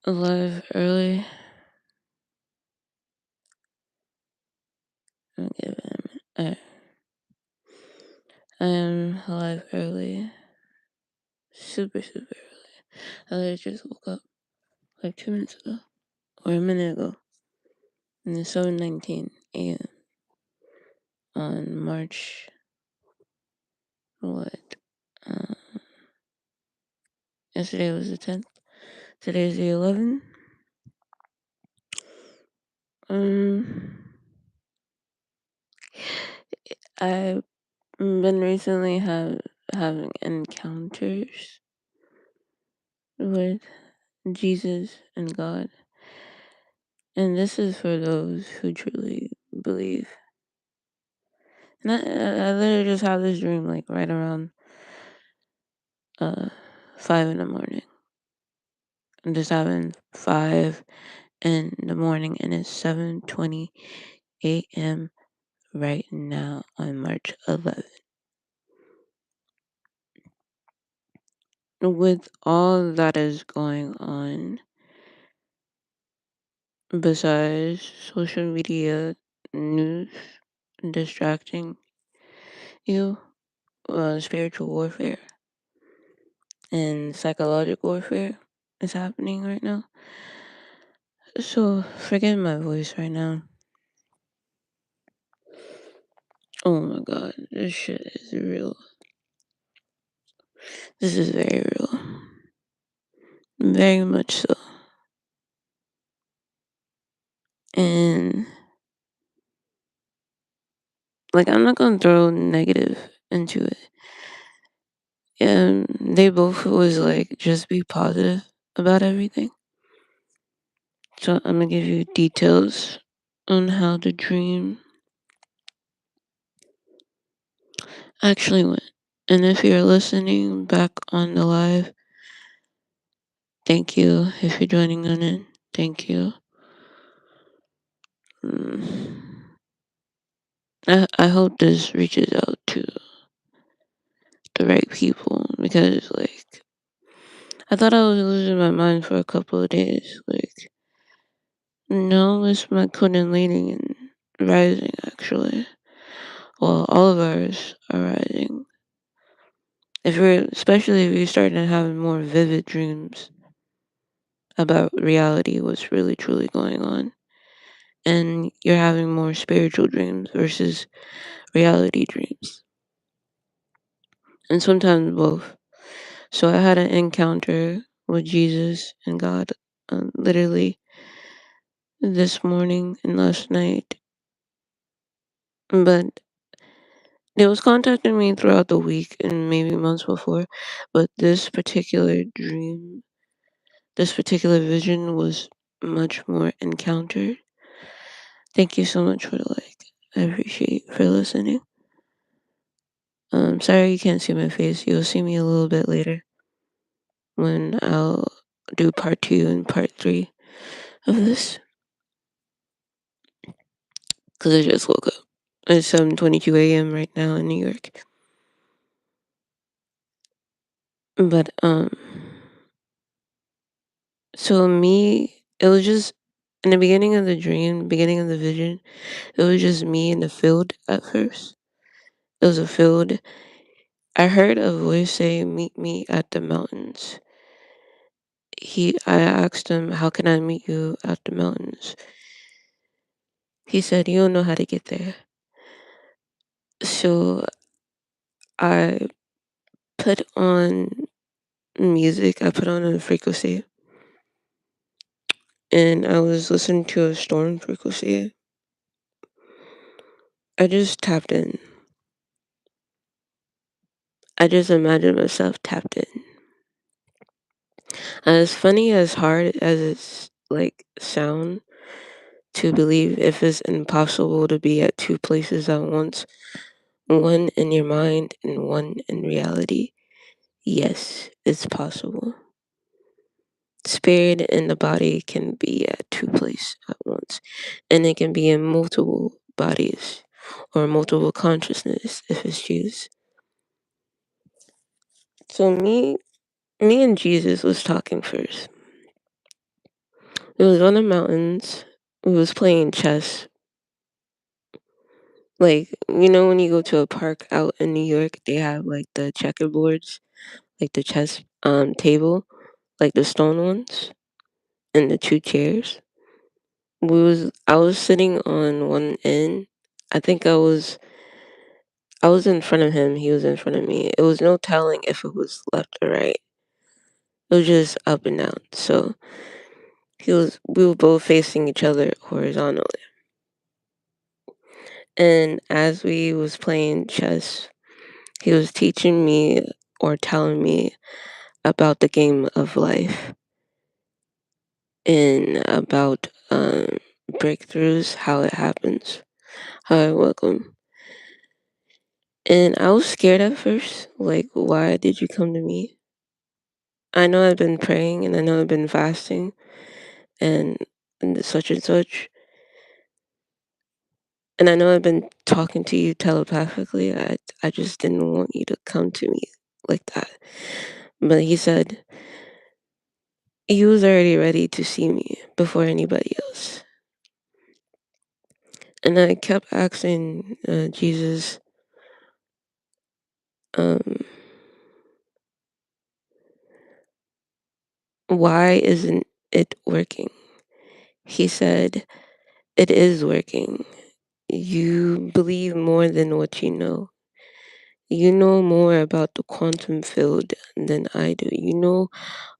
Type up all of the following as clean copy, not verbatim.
alive early. I'll give him. I am alive early. Super, super early. I literally just woke up like 2 minutes ago. Or a minute ago. And it's 7:19 a.m. on March what? Uh, Yesterday was the 10th. Today's the 11th. I've been recently having encounters with Jesus and God, and this is for those who truly believe. And I literally just had this dream like right around uh 5 in the morning. And this happened 5 in the morning, and it's 7:20 a.m. right now on March 11th. With all that is going on, besides social media news distracting you, spiritual warfare and psychological warfare is happening right now. So forget my voice right now. Oh my god, this shit is real. This is very real. Very much so. And like I'm not gonna throw negative into it. And they both was like just be positive about everything. So I'm gonna give you details on how the dream actually went. And if you're listening back on the live, thank you. If you're joining on it, thank you. I hope this reaches out to the right people, because like I thought I was losing my mind for a couple of days. Like no, it's my kundalini and rising actually. Well, all of ours are rising. Especially if you're starting to have more vivid dreams about reality, what's really truly going on, and you're having more spiritual dreams versus reality dreams, and sometimes both. So I had an encounter with Jesus and God, literally this morning and last night, but it was contacting me throughout the week and maybe months before, but this particular dream, this particular vision was much more encountered. Thank you so much for the like. I appreciate you for listening. Sorry you can't see my face. You'll see me a little bit later when I'll do part 2 and part 3 of this, because I just woke up. It's 7:22 a.m. right now in New York. But so it was just in the beginning of the dream, beginning of the vision. It was just me in the field at first. It was a field. I heard a voice say, "Meet me at the mountains." I asked him, "How can I meet you at the mountains?" He said, "You don't know how to get there." So I put on music. I put on a frequency, and I was listening to a storm frequency. I just tapped in. I just imagined myself tapped in. As funny as hard as it's like sound to believe, if it's impossible to be at two places at once, one in your mind and one in reality, yes, it's possible. Spirit and the body can be at two places at once, and it can be in multiple bodies or multiple consciousness if it's used. So me and Jesus was talking first. It was on the mountains. We was playing chess. Like, when you go to a park out in New York, they have like the checkerboards, like the chess table, like the stone ones, and the two chairs. I was sitting on one end. I think I was in front of him, he was in front of me. It was no telling if it was left or right. It was just up and down. So we were both facing each other horizontally. And as we was playing chess, he was teaching me or telling me about the game of life and about breakthroughs, how it happens, how I welcome. And I was scared at first, like, why did you come to me? I know I've been praying and I know I've been fasting and, such and such. And I know I've been talking to you telepathically. I just didn't want you to come to me like that. But he said he was already ready to see me before anybody else. And I kept asking Jesus, um, why isn't it working? He said, it is working. You believe more than what you know. You know more about the quantum field than I do. You know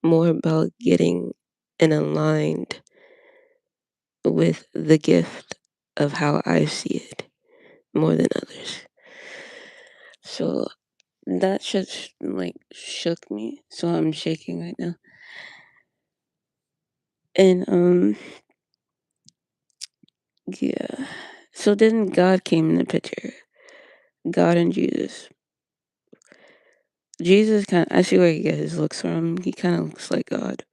more about getting in aligned with the gift of how I see it more than others. So that just like shook me. So I'm shaking right now. And yeah. So then God came in the picture. God and Jesus. Jesus kind of, I see where he gets his looks from. He kind of looks like God.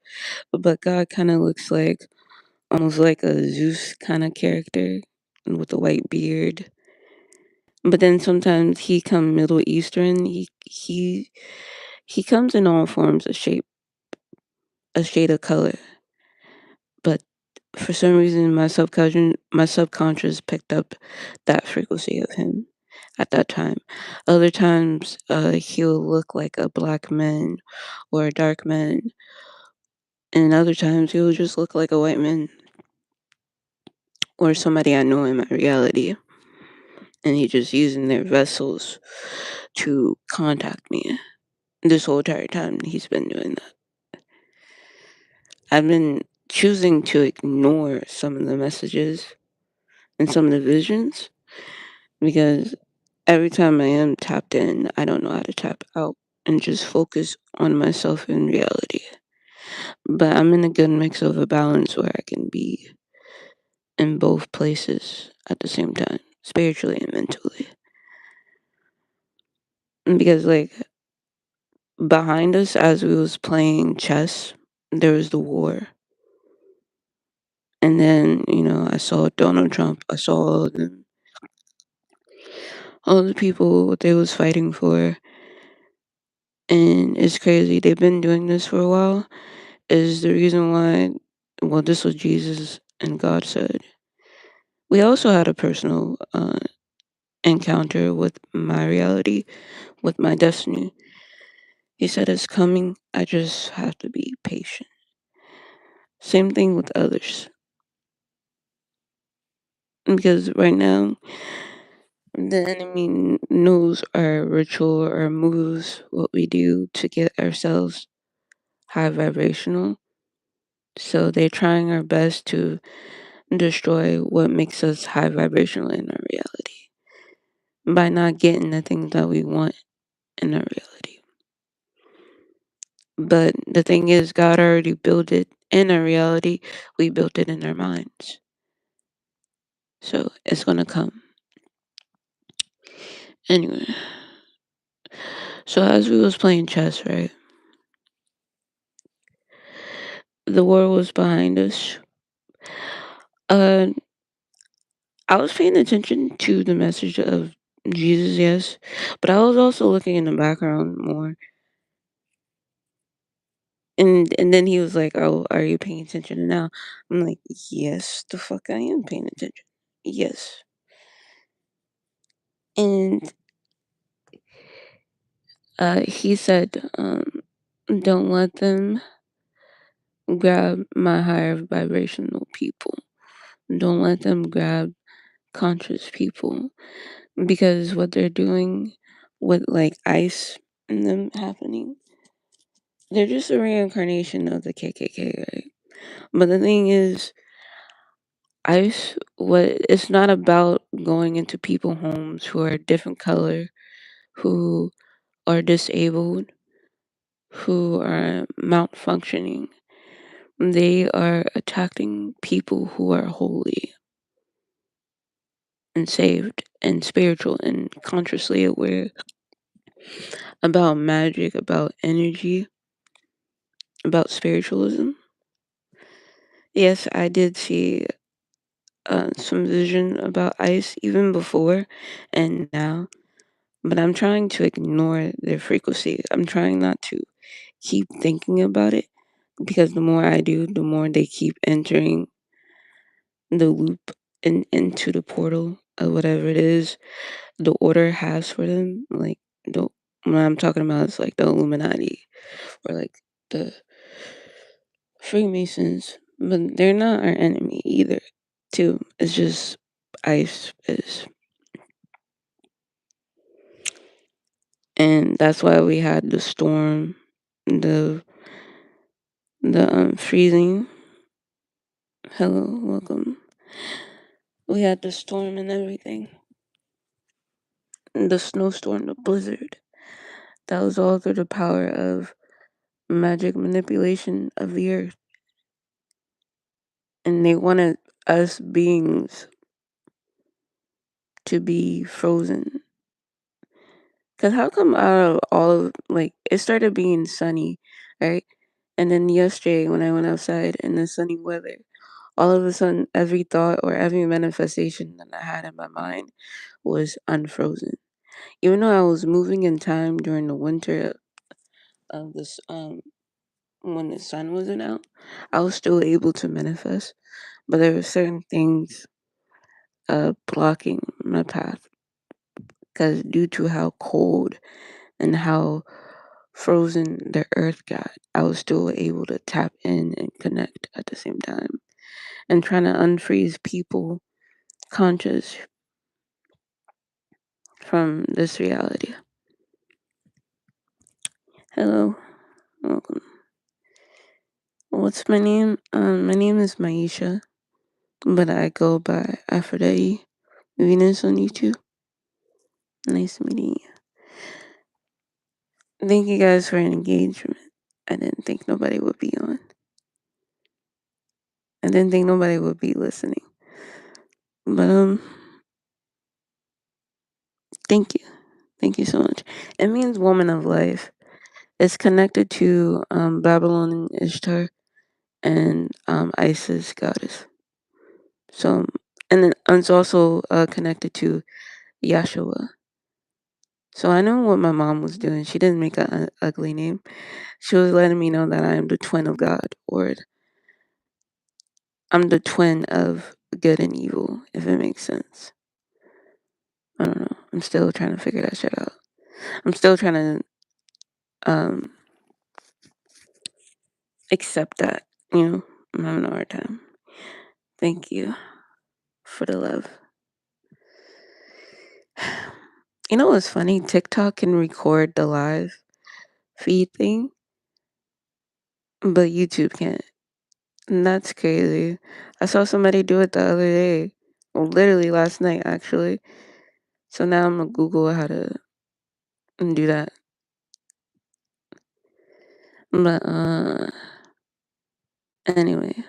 But God kind of looks like almost like a Zeus kind of character with a white beard. But then sometimes he come Middle Eastern. He comes in all forms of shape, a shade of color. But for some reason, my subconscious picked up that frequency of him at that time. Other times, he'll look like a black man or a dark man, and other times he'll just look like a white man or somebody I know in my reality, and he just using their vessels to contact me. This whole entire time, he's been doing that. I've been choosing to ignore some of the messages and some of the visions because every time I am tapped in, I don't know how to tap out and just focus on myself in reality. But I'm in a good mix of a balance where I can be in both places at the same time, spiritually and mentally. And because like behind us as we was playing chess, there was the war. And then, I saw Donald Trump. I saw all the people what they was fighting for. And it's crazy. They've been doing this for a while. Is the reason why, well, this was Jesus and God said. We also had a personal encounter with my reality, with my destiny. He said it's coming. I just have to be patient. Same thing with others. Because right now, the enemy knows our ritual, our moves, what we do to get ourselves high vibrational. So they're trying our best to destroy what makes us high vibrational in our reality by not getting the things that we want in our reality. But the thing is, God already built it in our reality. We built it in our minds. So it's going to come. Anyway, so as we was playing chess, right, the world was behind us. Uh, I was paying attention to the message of Jesus, yes, but I was also looking in the background more. And then he was like, "Oh, are you paying attention now?" I'm like, "Yes, the fuck I am paying attention. Yes." And he said, "Don't let them grab my higher vibrational people. Don't let them grab conscious people because what they're doing with like ice and them happening, they're just a reincarnation of the KKK, right? But the thing is, ice, what it's not about going into people homes who are a different color, who are disabled, who are malfunctioning. They are attacking people who are holy and saved and spiritual and consciously aware about magic, about energy, about spiritualism. Yes, I did see some vision about ice even before and now, but I'm trying to ignore their frequency. I'm trying not to keep thinking about it because the more I do, the more they keep entering the loop and into the portal of whatever it is the order has for them. Like, the what I'm talking about is like the Illuminati or like the Freemasons, but they're not our enemy either. Too, it's just ice is, and that's why we had the storm, the freezing. Hello, welcome. We had the storm and everything, the snowstorm, the blizzard. That was all through the power of magic manipulation of the earth, and they wanted us beings to be frozen. Cause how come out of all of like it started being sunny, right? And then yesterday when I went outside in the sunny weather, all of a sudden every thought or every manifestation that I had in my mind was unfrozen. Even though I was moving in time during the winter of this when the sun wasn't out, I was still able to manifest. But there were certain things blocking my path because due to how cold and how frozen the earth got, I was still able to tap in and connect at the same time and trying to unfreeze people conscious from this reality. Hello, welcome. What's my name? My name is Maisha, but I go by Aphrodite Venus on YouTube. Nice meeting you. Thank you guys for an engagement. I didn't think nobody would be on. I didn't think nobody would be listening. But thank you. Thank you so much. It means woman of life. It's connected to Babylon and Ishtar and Isis goddess. So, and then it's also connected to Yahshua. So I know what my mom was doing. She didn't make an ugly name. She was letting me know that I am the twin of God, or I'm the twin of good and evil, if it makes sense. I don't know. I'm still trying to figure that shit out. I'm still trying to accept that, you know. I'm having a hard time. Thank you for the love. You know what's funny? TikTok can record the live feed thing, but YouTube can't. And that's crazy. I saw somebody do it the other day. Well, literally last night, actually. So now I'm gonna Google how to do that. But anyway,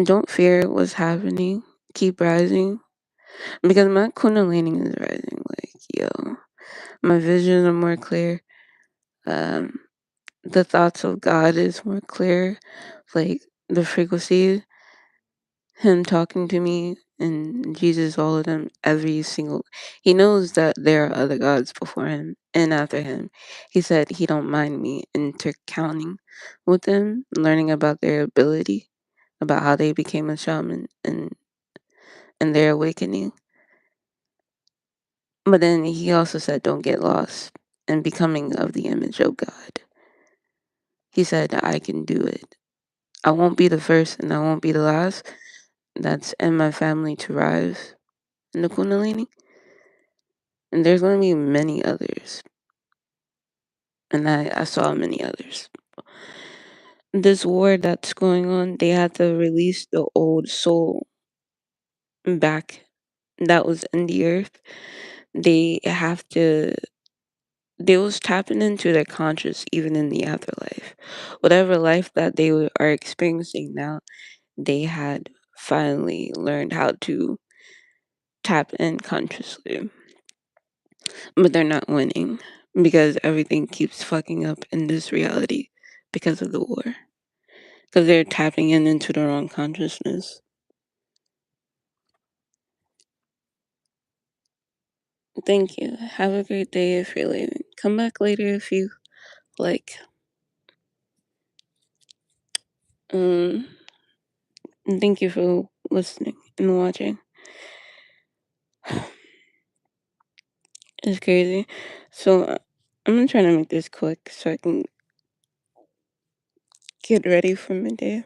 don't fear what's happening. Keep rising because my kundalini is rising. Like, yo, my visions are more clear. Um, the thoughts of God is more clear. Like the frequency, him talking to me and Jesus, all of them, every single. He knows that there are other gods before him and after him. He said he don't mind me intercounting with them, learning about their ability, about how they became a shaman and their awakening. But then he also said, don't get lost in becoming of the image of God. He said, I can do it. I won't be the first and I won't be the last. That's in my family to rise in the Kundalini. And there's going to be many others. And I saw many others. This war that's going on, they had to release the old soul back that was in the earth. They have to, they was tapping into their conscious even in the afterlife. Whatever life that they are experiencing now, they had finally learned how to tap in consciously. But they're not winning because everything keeps fucking up in this reality because of the war. Because they're tapping in into their own consciousness. Thank you. Have a great day if you're leaving. Come back later if you like. Um, and thank you for listening and watching. It's crazy. So I'm gonna try to make this quick so I can get ready for midday.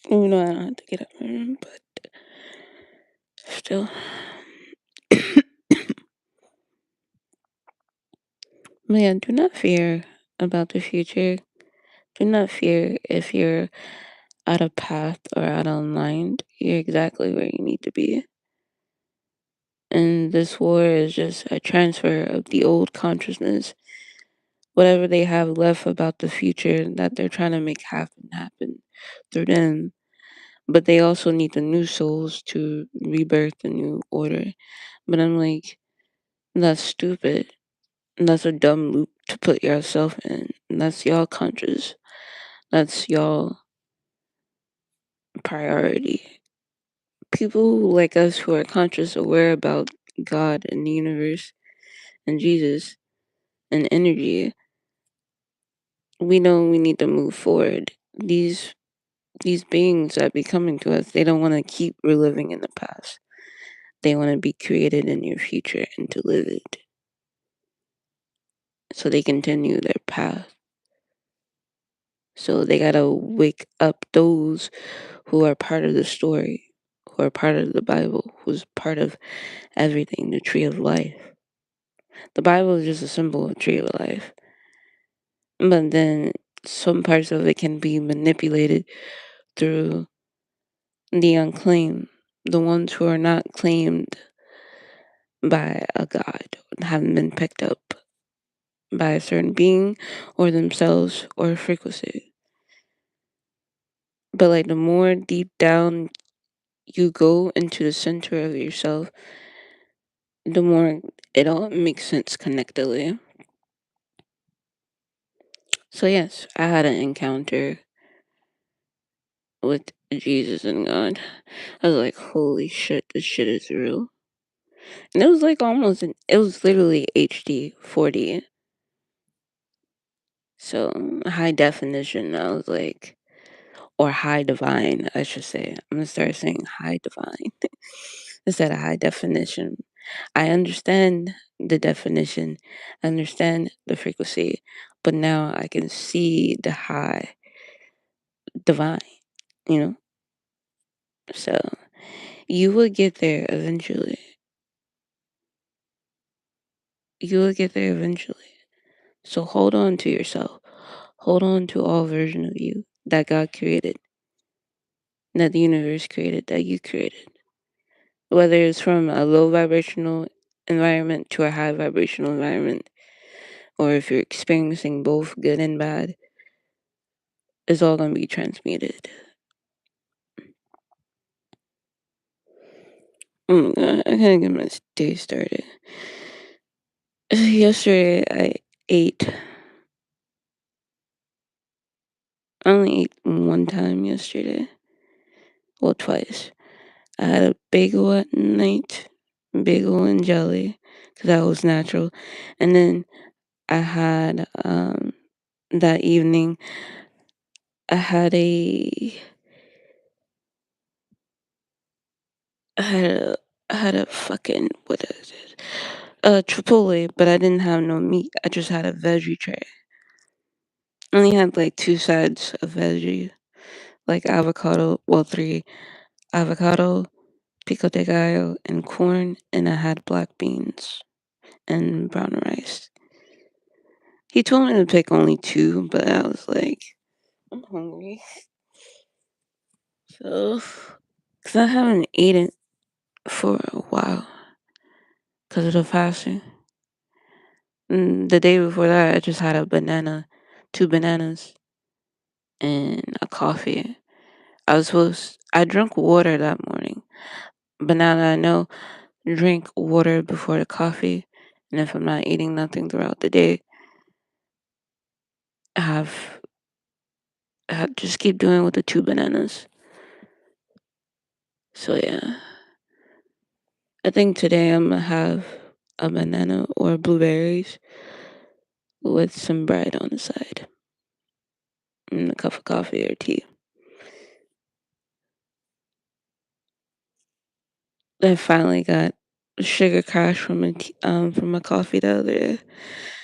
Even though I don't have to get up, but still. But yeah, do not fear about the future. Do not fear if you're out of path or out of line. You're exactly where you need to be. And this war is just a transfer of the old consciousness. Whatever they have left about the future that they're trying to make happen through them. But they also need the new souls to rebirth the new order. But I'm like, that's stupid. That's a dumb loop to put yourself in. That's y'all conscious. That's y'all priority. People like us who are conscious, aware about God and the universe and Jesus and energy, we know we need to move forward. These beings that be coming to us, they don't want to keep reliving in the past. They want to be created in your future and to live it. So they continue their path. So they gotta wake up those who are part of the story, who are part of the Bible, who's part of everything, the tree of life. The Bible is just a symbol of tree of life. But then some parts of it can be manipulated through the unclaimed, the ones who are not claimed by a god, haven't been picked up by a certain being or themselves or a frequency. But like the more deep down you go into the center of yourself, the more it all makes sense connectedly. So yes, I had an encounter with Jesus and God. I was like, holy shit, this shit is real. And it was like it was literally HD 40. So high definition, I was like, or high divine, I should say. I'm gonna start saying high divine instead of high definition. I understand the definition, I understand the frequency, but now I can see the high divine, you know? So you will get there eventually. You will get there eventually. So hold on to yourself. Hold on to all version of you that God created, that the universe created, that you created. Whether it's from a low vibrational environment to a high vibrational environment, or if you're experiencing both good and bad, it's all going to be transmuted. Oh my god, I gotta get my day started. Yesterday, ate. I only ate one time yesterday. Well, twice. I had a bagel at night, bagel and jelly, because that was natural. And then I had, that evening, I had a, I had a, I had a fucking, what is it? Chipotle, but I didn't have no meat. I just had a veggie tray. Only had like two sides of veggie, like avocado, well, three avocado, pico de gallo, and corn, and I had black beans and brown rice. He told me to pick only two, but I was like, I'm hungry. So, because I haven't eaten for a while because of the fasting. And the day before that, I just had a banana, two bananas, and a coffee. I drank water that morning. But now that I know, drink water before the coffee. And if I'm not eating nothing throughout the day, I have, just keep doing with the two bananas. So yeah, I think today I'm gonna have a banana or blueberries with some bread on the side and a cup of coffee or tea. I finally got a sugar crash from a coffee the other day,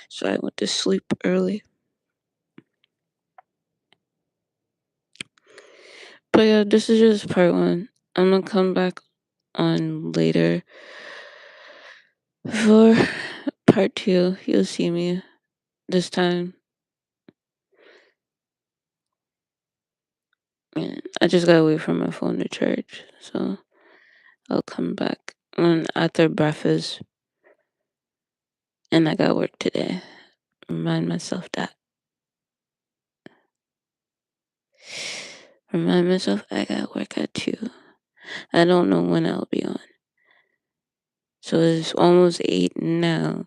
so I went to sleep early. But yeah, this is just part one. I'm gonna come back on later for part two. You'll see me this time. And I just got away from my phone to church, so I'll come back after breakfast. And I got work today. Remind myself that. Remind myself I got work at 2. I don't know when I'll be on. So it's almost 8 now.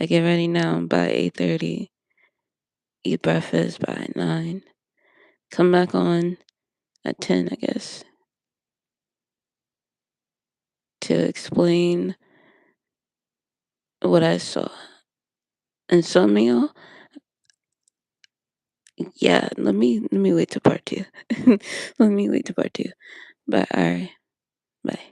I get ready now by 8:30. Eat breakfast by 9. Come back on at 10, I guess, to explain what I saw. And some of y'all, yeah, let me wait to part two. Let me wait to part two. But alright, bye.